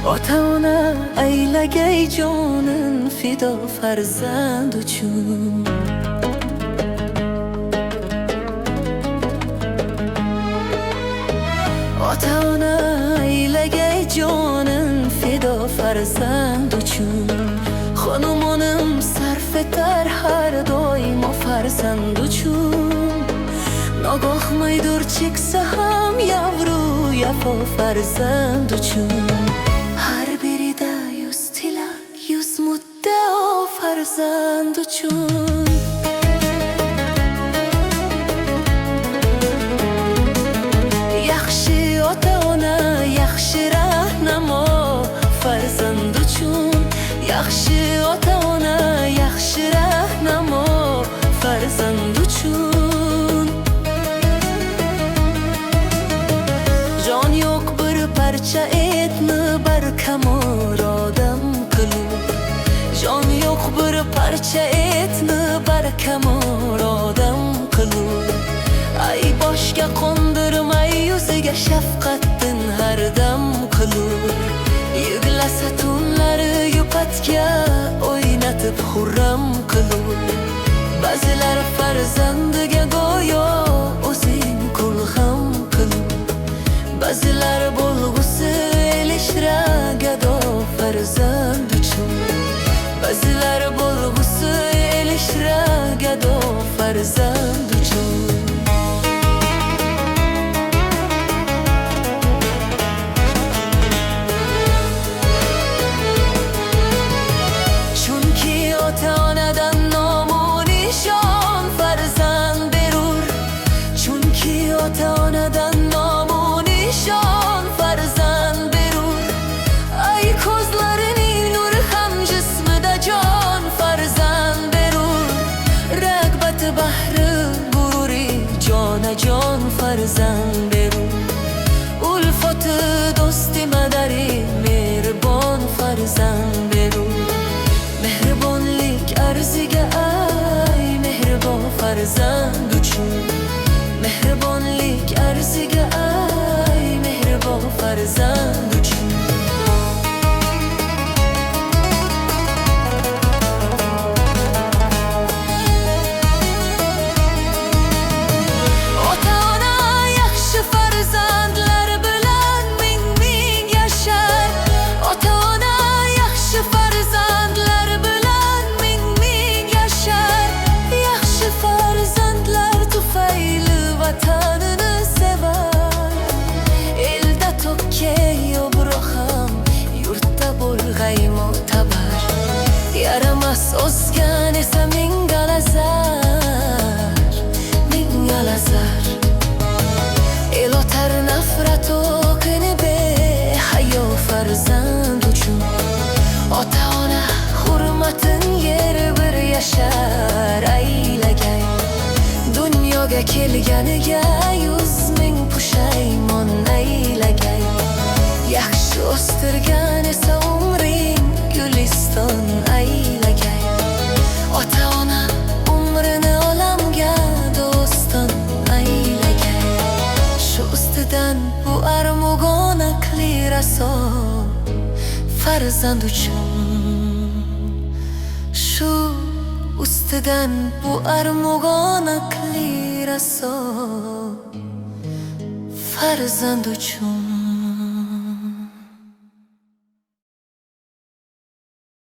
Ota-ona aylagay jonin fido farzand uchun. Ota-ona aylagay jonin fido farzand uchun. Xonumonim sarf etar har doim o farzand uchun. Nogoh maydur cheksa ham yavru yafo farzand uchun. Farzand uchun. Yaxshi ota-ona, yaxshi rahnamo farzand uchun. Yaxshi ota-ona, yaxshi rahnamo farzand uchun. Jon yo'q bir parcha etni barkamol odam qilur. Jon yo'q bir parcha etni barkamol odam qilur. Ay boshga qondirmay yuziga shafqatdan har dam qilur. Yig'lasa tunlari yupatga o'ynatib xurram qilur. Ba'zilar farzandiga go'yo o'zing qul ham qilur. Ba'zilar bo'lg'usi elishra gado farzand uchun. Ba'zilar bo'lg'usi elishra gado farzand uchun. Chunki ota-onadan nomu nishon farzand berur. Chunki ota-onadan nomu nishon farzand berur. Ay ko'zlarining nuri ham jismida jon farzand berur. Rag'bati bahri g'ururi jonajon farzand berur. Ulfati do'sti madari mehribon farzand berur. Mehribonlik arziga ay mehribon farzand uchun. Mehribonlik arziga ay mehribon farzand uchun. Ota-ona yaxshi farzandlar bilan ming yashar. Ota-ona yaxshi farzandlar bilan ming yashar. Yaxshi farzandlar tufayli vatanini sevar. Elda tokkay obro' ham yurtda bo'lg'ay mo'tabar. Yaramas o'sgan esa ming galazar, ming galazar. El o'tar nafrat o'qini behayo farzand uchun. Ota-ona hurmatin yer bir yashar aylagay. Dunyoga kelganiga 100 ming pushaymon aylagay. Yaxshi o'stirgan esa umring guliston aylagay. Ota-ona umrini olamga do'ston aylagay. Shu ustidan bu armug'onaqli raso farzand uchun. Shu ustidan bu armug'onaqli raso farzand uchun.